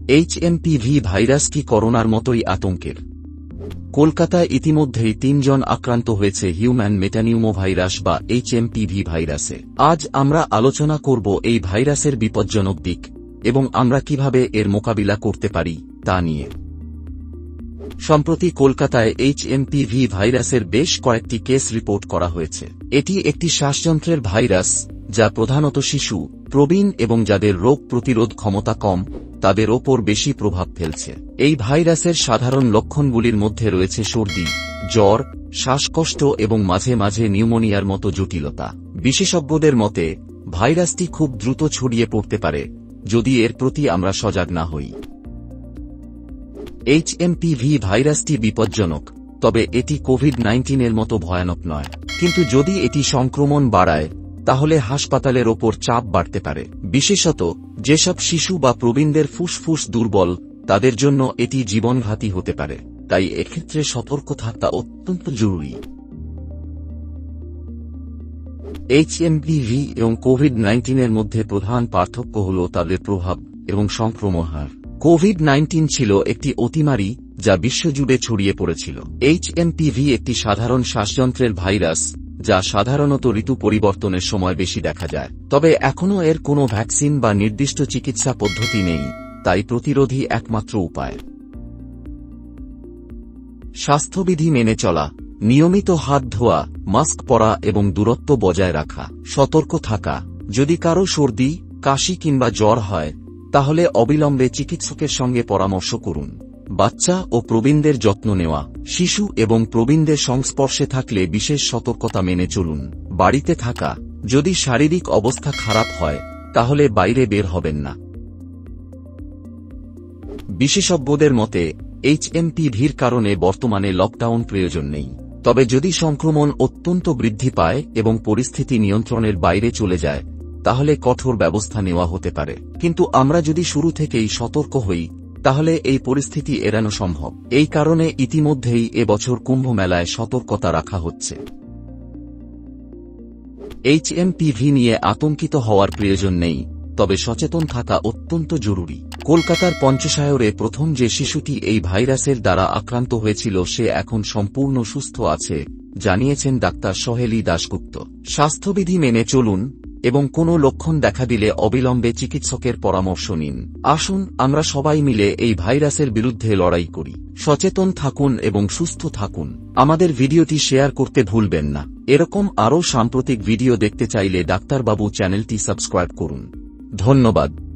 HMPV virus কি করোনার মতোই আতঙ্কের? কলকাতায় ইতিমধ্যেই ৩ জন আক্রান্ত হয়েছে হিউম্যান মেটানিউমোভাইরাস বা এইচএমপিভি ভাইরাসে। আজ আমরা আলোচনা করব এই ভাইরাসের বিপজ্জনক দিক এবং আমরা কিভাবে এর মোকাবিলা করতে পারি তা নিয়ে। সম্প্রতি কলকাতায় এইচএমপিভি ভাইরাসের বেশ কয়েকটি কেস রিপোর্ট করা হয়েছে। এটি একটি শ্বাসযন্ত্রের ভাইরাস যা প্রধানত শিশু, প্রবীণ এবং যাদের রোগ প্রতিরোধ ক্ষমতা কম তাদের ওপর বেশি প্রভাব ফেলছে। এই ভাইরাসের সাধারণ লক্ষণগুলির মধ্যে রয়েছে সর্দি, জ্বর, শ্বাসকষ্ট এবং মাঝে মাঝে নিউমোনিয়ার মতো জটিলতা। বিশেষজ্ঞদের মতে ভাইরাসটি খুব দ্রুত ছড়িয়ে পড়তে পারে যদি এর প্রতি আমরা সজাগ না হই। এইচএমপিভি ভাইরাসটি বিপজ্জনক, তবে এটি কোভিড-19 মতো ভয়ানক নয়। কিন্তু যদি এটি সংক্রমণ বাড়ায় তাহলে হাসপাতালের ওপর চাপ বাড়তে পারে। বিশেষত যেসব শিশু বা প্রবীণদের ফুসফুস দুর্বল তাদের জন্য এটি জীবনঘাতী হতে পারে, তাই এক্ষেত্রে সতর্ক থাকা অত্যন্ত জরুরি। এইচএমপিভি এবং কোভিড-19 মধ্যে প্রধান পার্থক্য হল তাদের প্রভাব এবং সংক্রমণ হার। কোভিড-19 ছিল একটি অতিমারী যা বিশ্বজুড়ে ছড়িয়ে পড়েছিল। এইচএমপিভি একটি সাধারণ শ্বাসযন্ত্রের ভাইরাস যা সাধারণত ঋতু পরিবর্তনের সময় বেশি দেখা যায়। তবে এখনও এর কোনো ভ্যাকসিন বা নির্দিষ্ট চিকিৎসা পদ্ধতি নেই, তাই প্রতিরোধী একমাত্র উপায়। স্বাস্থ্যবিধি মেনে চলা, নিয়মিত হাত ধোয়া, মাস্ক পরা এবং দূরত্ব বজায় রাখা। সতর্ক থাকা, যদি কারো সর্দি, কাশি কিংবা জ্বর হয় তাহলে অবিলম্বে চিকিৎসকের সঙ্গে পরামর্শ করুন। বাচ্চা ও প্রবীণদের যত্ন নেওয়া, শিশু এবং প্রবীণদের সংস্পর্শে থাকলে বিশেষ সতর্কতা মেনে চলুন। বাড়িতে থাকা, যদি শারীরিক অবস্থা খারাপ হয় তাহলে বাইরে বের হবেন না। বিশেষজ্ঞদের মতে এইচএমপিভির কারণে বর্তমানে লকডাউন প্রয়োজন নেই, তবে যদি সংক্রমণ অত্যন্ত বৃদ্ধি পায় এবং পরিস্থিতি নিয়ন্ত্রণের বাইরে চলে যায় তাহলে কঠোর ব্যবস্থা নেওয়া হতে পারে। কিন্তু আমরা যদি শুরু থেকেই সতর্ক হই তাহলে এই পরিস্থিতি এড়ানো সম্ভব। এই কারণে ইতিমধ্যেই এবছর কুম্ভ মেলায় সতর্কতা রাখা হচ্ছে। এইচএমপিভি নিয়ে আতঙ্কিত হওয়ার প্রয়োজন নেই, তবে সচেতন থাকা অত্যন্ত জরুরি। কলকাতার পঞ্চশায়রে প্রথম যে শিশুটি এই ভাইরাসের দ্বারা আক্রান্ত হয়েছিল সে এখন সম্পূর্ণ সুস্থ আছে, জানিয়েছেন ডাক্তার সহেলি দাশগুপ্ত। স্বাস্থ্যবিধি মেনে চলুন এবং কোনো লক্ষণ দেখা দিলে অবিলম্বে চিকিৎসকের পরামর্শ নিন। আসুন আমরা সবাই মিলে এই ভাইরাসের বিরুদ্ধে লড়াই করি। সচেতন থাকুন এবং সুস্থ থাকুন। আমাদের ভিডিওটি শেয়ার করতে ভুলবেন না। এরকম আরও সাম্প্রতিক ভিডিও দেখতে চাইলে ডাক্তারবাবু চ্যানেলটি সাবস্ক্রাইব করুন। ধন্যবাদ।